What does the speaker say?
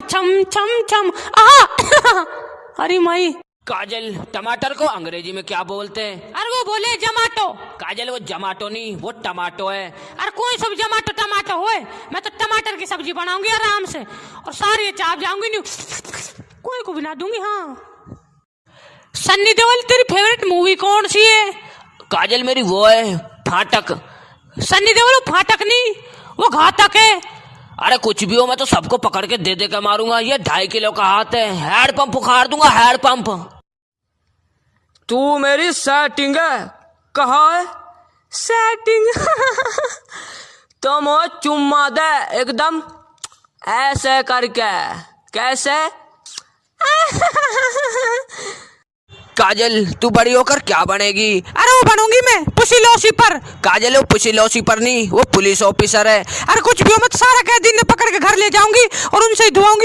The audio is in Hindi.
छम छम छम आ अरे माई। काजल, टमाटर को अंग्रेजी में क्या बोलते हैं? अरे वो बोले जमाटो। काजल, वो जमाटो नहीं, वो टमाटो है। अरे कोई सब जमाटो टमाटो होए, मैं तो टमाटर की सब्जी बनाऊंगी आराम से और सारी चाप जाऊंगी, नहीं कोई को बना दूंगी। हाँ सन्नी देओल, तेरी फेवरेट मूवी कौन सी है? काजल, मेरी वो है फाटक। सन्नी देओल फाटक नहीं, वो घातक है। अरे कुछ भी हो, मैं तो सबको पकड़ के दे दे के मारूंगा। ये 2.5 किलो का हाथ है, हेड पंप उखाड़ दूंगा, हेड पंप। तू मेरी सेटिंग है? कहा है सेटिंग? तो मुझे चुम्मा दे एकदम ऐसे करके। कैसे? काजल, तू बड़ी होकर क्या बनेगी? अरे वो बनूंगी मैं पुसिलोसिपर। काजल, वो पुसिलोसिपर नहीं, वो पुलिस ऑफिसर है। अरे कुछ भी हो, मैं तो सारा कैदी ने पकड़ के घर ले जाऊंगी और उनसे ही धुआऊंगी।